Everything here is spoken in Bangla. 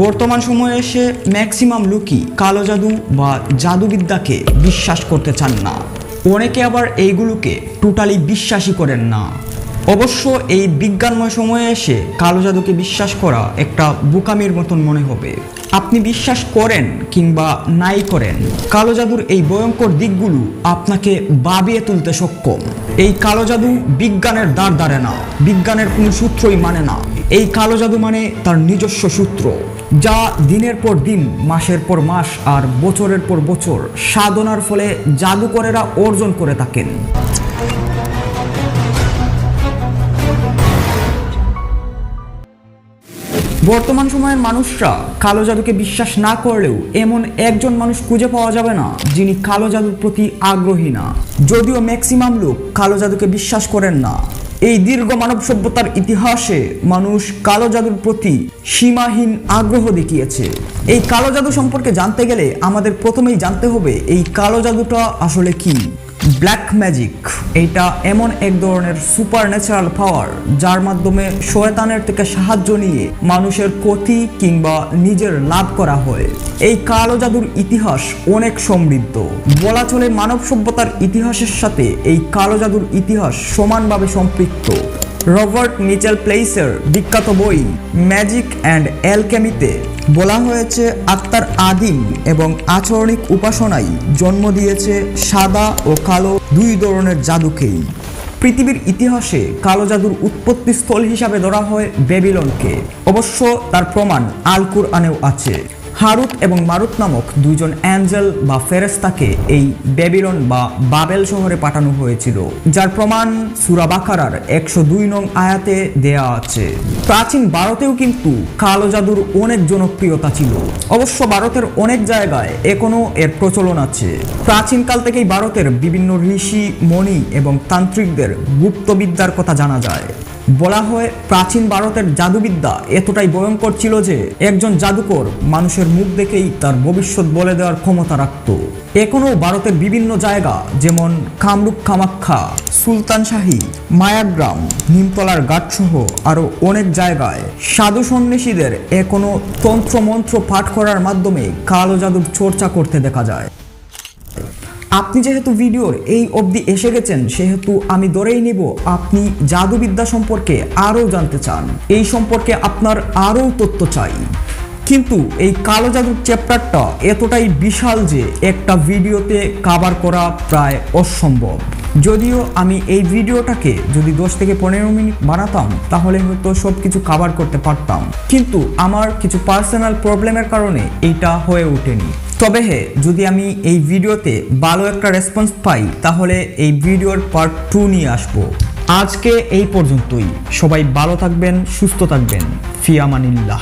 বর্তমান সময়ে এসে ম্যাক্সিমাম লোকই কালো জাদু বা জাদুবিদ্যাকে বিশ্বাস করতে চান না। অনেকে আবার এইগুলোকে টোটালি বিশ্বাসই করেন না। অবশ্য এই বিজ্ঞানময় সময়ে এসে কালো জাদুকে বিশ্বাস করা একটা বোকামির মতন মনে হবে। আপনি বিশ্বাস করেন কিংবা নাই করেন, কালো জাদুর এই ভয়ঙ্কর দিকগুলো আপনাকে ভাবিয়ে তুলতে সক্ষম। এই কালো জাদু বিজ্ঞানের দ্বার ধারে না, বিজ্ঞানের কোনো সূত্রই মানে না। এই কালো জাদু মানে তার নিজস্ব সূত্র, যা দিনের পর দিন, মাসের পর মাস আর বছরের পর বছর সাধনার ফলে জাদুকরেরা অর্জন করে থাকেন। বর্তমান সময়ের মানুষরা কালো জাদুকে বিশ্বাস না করলেও এমন একজন মানুষ খুঁজে পাওয়া যাবে না যিনি কালো জাদুর প্রতি আগ্রহী না। যদিও ম্যাক্সিমাম লোক কালো জাদুকে বিশ্বাস করেন না। এই দীর্ঘ মানব সভ্যতার ইতিহাসে মানুষ কালো জাদুর প্রতি সীমাহীন আগ্রহ দেখিয়েছে। এই কালো জাদু সম্পর্কে জানতে গেলে আমাদের প্রথমেই জানতে হবে এই কালো জাদুটা আসলে কি। ব্ল্যাক ম্যাজিক এটা এমন এক ধরনের সুপার ন্যাচারাল পাওয়ার যার মাধ্যমে শয়তানের থেকে সাহায্য নিয়ে মানুষের ক্ষতি কিংবা নিজের লাভ করা হয়। এই কালো জাদুর ইতিহাস অনেক সমৃদ্ধ। বলা চলে মানব সভ্যতার ইতিহাসের সাথে এই কালো জাদুর ইতিহাস সমানভাবে সম্পৃক্ত। রবার্ট মিচেল প্লেসের বিখ্যাত বই ম্যাজিক অ্যান্ড অ্যালকেমিতে বলা হয়েছে, আত্মার আদিম এবং আচরণিক উপাসনাই জন্ম দিয়েছে সাদা ও কালো দুই ধরনের জাদুকেই। পৃথিবীর ইতিহাসে কালো জাদুর উৎপত্তি স্থল হিসাবে ধরা হয় বেবিলনকে। অবশ্য তার প্রমাণ আল কুরআনেও আছে। হারুত এবং মারুত নামক দুইজন অ্যাঞ্জেল বা ফেরেশতাকে এই বেবিলন বা বাবেল শহরে পাঠানো হয়েছিল, যার প্রমাণ সূরা বাকারার 102 নং আয়াতে দেয়া আছে। প্রাচীন ভারতেও কিন্তু কালো জাদুর অনেক জনপ্রিয়তা ছিল। অবশ্য ভারতের অনেক জায়গায় এখনো এর প্রচলন আছে। প্রাচীনকাল থেকেই ভারতের বিভিন্ন ঋষি, মণি এবং তান্ত্রিকদের গুপ্তবিদ্যার কথা জানা যায়। বলা হয় প্রাচীন ভারতের জাদুবিদ্যা এতটাই ভয়ঙ্কর ছিল যে একজন জাদুকর মানুষের মুখ দেখেই তার ভবিষ্যৎ বলে দেওয়ার ক্ষমতা রাখত। এখনও ভারতের বিভিন্ন জায়গা যেমন কামরূপ কামাখ্যা, সুলতানশাহী, মায়াগ্রাম, নিমতলার ঘাটসহ আরও অনেক জায়গায় সাধু সন্ন্যাসীদের এখনও তন্ত্রমন্ত্র পাঠ করার মাধ্যমে কালো জাদুর চর্চা করতে দেখা যায়। আপনি যেহেতু ভিডিওর এই অবধি এসে গেছেন, সেহেতু আমি ধরেই নেব আপনি জাদুবিদ্যা সম্পর্কে আরও জানতে চান, এই সম্পর্কে আপনার আরও তথ্য চাই। কিন্তু এই কালো জাদুর চ্যাপ্টারটা এতটাই বিশাল যে একটা ভিডিওতে কভার করা প্রায় অসম্ভব। যদিও আমি এই ভিডিওটাকে যদি 10 থেকে 15 মিনিট বানাতাম তাহলে হয়তো সব কিছু কভার করতে পারতাম, কিন্তু আমার কিছু পার্সোনাল প্রবলেমের কারণে এইটা হয়ে ওঠেনি। তবে হ্যাঁ, যদি আমি এই ভিডিওতে ভালো একটা রেসপন্স পাই তাহলে এই ভিডিওর পার্ট 2 নিয়ে আসবো। আজকে এই পর্যন্তই। সবাই ভালো থাকবেন, সুস্থ থাকবেন। ফি আমানিল্লাহ।